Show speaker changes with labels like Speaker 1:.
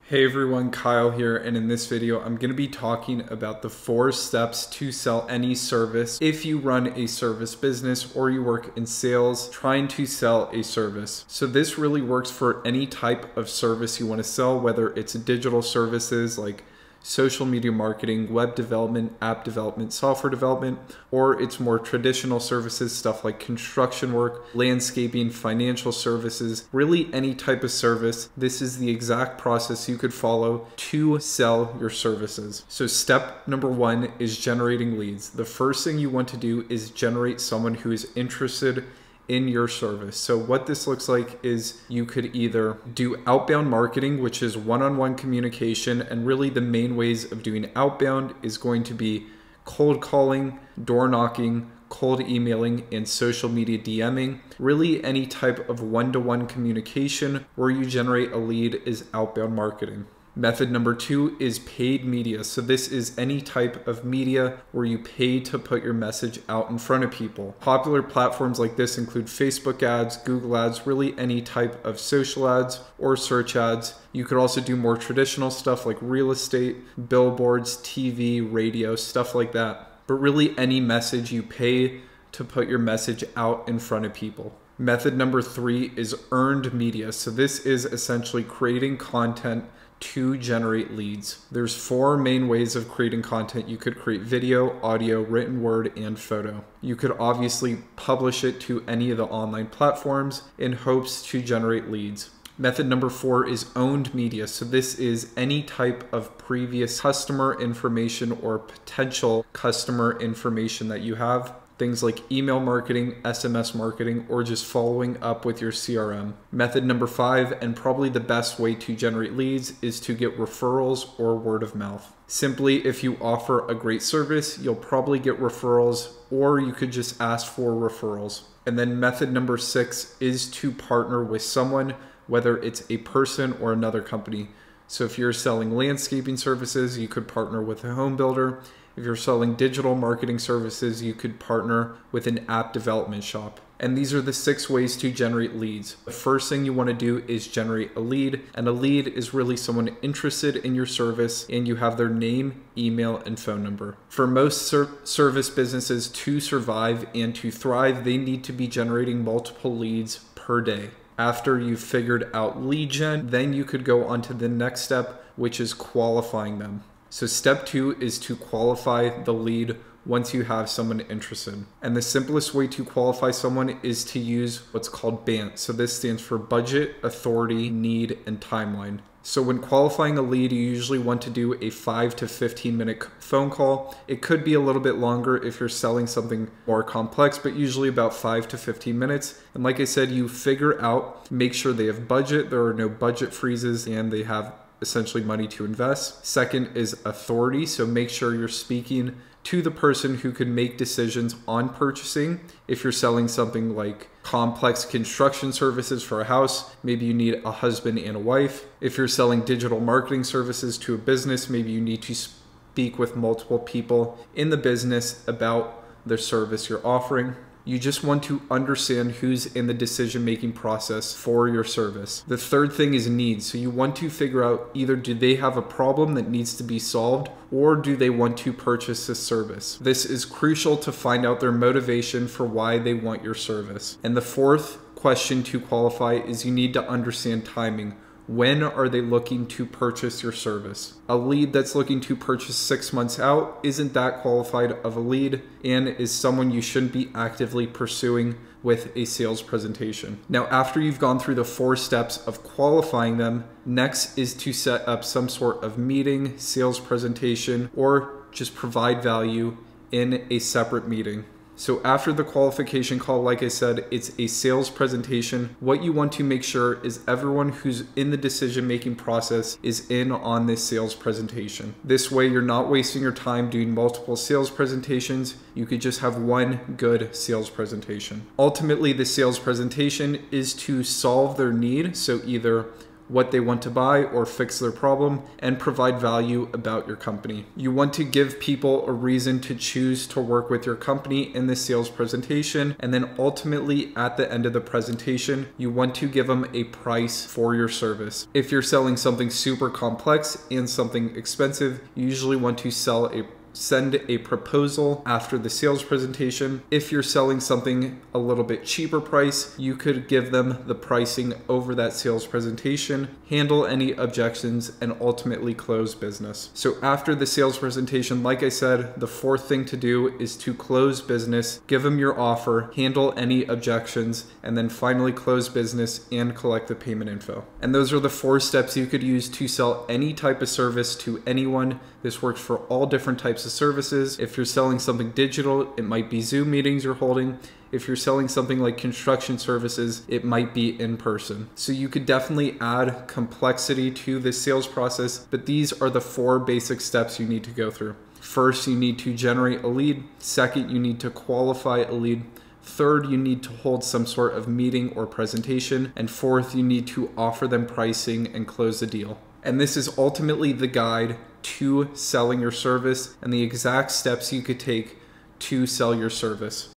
Speaker 1: Hey everyone, Kyle here, and in this video I'm going to be talking about the 4 steps to sell any service if you run a service business or you work in sales trying to sell a service. So this really works for any type of service you want to sell, whether it's digital services like social media marketing, web development, app development, software development, or it's more traditional services, stuff like construction work, landscaping, financial services, really any type of service. This is the exact process you could follow to sell your services. So step number 1 is generating leads. The first thing you want to do is generate someone who is interested in your service. So what this looks like is you could either do outbound marketing, which is one-on-one communication, and really the main ways of doing outbound is going to be cold calling, door knocking, cold emailing, and social media DMing. Really any type of one-to-one communication where you generate a lead is outbound marketing. Method number 2 is paid media. So this is any type of media where you pay to put your message out in front of people. Popular platforms like this include Facebook ads, Google ads, really any type of social ads or search ads. You could also do more traditional stuff like real estate, billboards, TV, radio, stuff like that. But really any message you pay to put your message out in front of people. Method number 3 is earned media. So this is essentially creating content to generate leads. There's 4 main ways of creating content. You could create video, audio, written word, and photo. You could obviously publish it to any of the online platforms in hopes to generate leads. Method number 4 is owned media. So this is any type of previous customer information or potential customer information that you have. Things like email marketing, SMS marketing, or just following up with your CRM. Method number 5, and probably the best way to generate leads, is to get referrals or word of mouth. Simply, if you offer a great service, you'll probably get referrals, or you could just ask for referrals. And then method number 6 is to partner with someone, whether it's a person or another company. So if you're selling landscaping services, you could partner with a home builder. If you're selling digital marketing services, you could partner with an app development shop. And these are the 6 ways to generate leads. The first thing you want to do is generate a lead. And a lead is really someone interested in your service and you have their name, email, and phone number. For most service businesses to survive and to thrive, they need to be generating multiple leads per day. After you've figured out lead gen, then you could go on to the next step, which is qualifying them. So step 2 is to qualify the lead once you have someone interested. And the simplest way to qualify someone is to use what's called BANT. So this stands for budget, authority, need, and timeline. So when qualifying a lead, you usually want to do a 5 to 15 minute phone call. It could be a little bit longer if you're selling something more complex, but usually about 5 to 15 minutes. And like I said, you figure out, make sure they have budget, there are no budget freezes, and they have essentially money to invest. Second is authority. So make sure you're speaking to the person who can make decisions on purchasing. If you're selling something like complex construction services for a house, maybe you need a husband and a wife. If you're selling digital marketing services to a business, maybe you need to speak with multiple people in the business about the service you're offering. You just want to understand who's in the decision-making process for your service. The third thing is needs. So you want to figure out either do they have a problem that needs to be solved or do they want to purchase this service. This is crucial to find out their motivation for why they want your service. And the fourth question to qualify is you need to understand timing. When are they looking to purchase your service? A lead that's looking to purchase 6 months out isn't that qualified of a lead and is someone you shouldn't be actively pursuing with a sales presentation. Now, after you've gone through the 4 steps of qualifying them, next is to set up some sort of meeting, sales presentation, or just provide value in a separate meeting. So after the qualification call, like I said, it's a sales presentation. What you want to make sure is everyone who's in the decision-making process is in on this sales presentation. This way you're not wasting your time doing multiple sales presentations. You could just have one good sales presentation. Ultimately, the sales presentation is to solve their need. So either what they want to buy or fix their problem, and provide value about your company. You want to give people a reason to choose to work with your company in the sales presentation, and then ultimately at the end of the presentation, you want to give them a price for your service. If you're selling something super complex and something expensive, you usually want to send a proposal after the sales presentation. If you're selling something a little bit cheaper price, you could give them the pricing over that sales presentation, handle any objections, and ultimately close business. So after the sales presentation, like I said, the fourth thing to do is to close business, give them your offer, handle any objections, and then finally close business and collect the payment info. And those are the 4 steps you could use to sell any type of service to anyone. This works for all different types of services. If you're selling something digital, it might be Zoom meetings you're holding. If you're selling something like construction services, it might be in person. So you could definitely add complexity to the sales process, but these are the 4 basic steps you need to go through. First, you need to generate a lead. Second, you need to qualify a lead. Third, you need to hold some sort of meeting or presentation. And fourth, you need to offer them pricing and close the deal. And this is ultimately the guide to selling your service and the exact steps you could take to sell your service.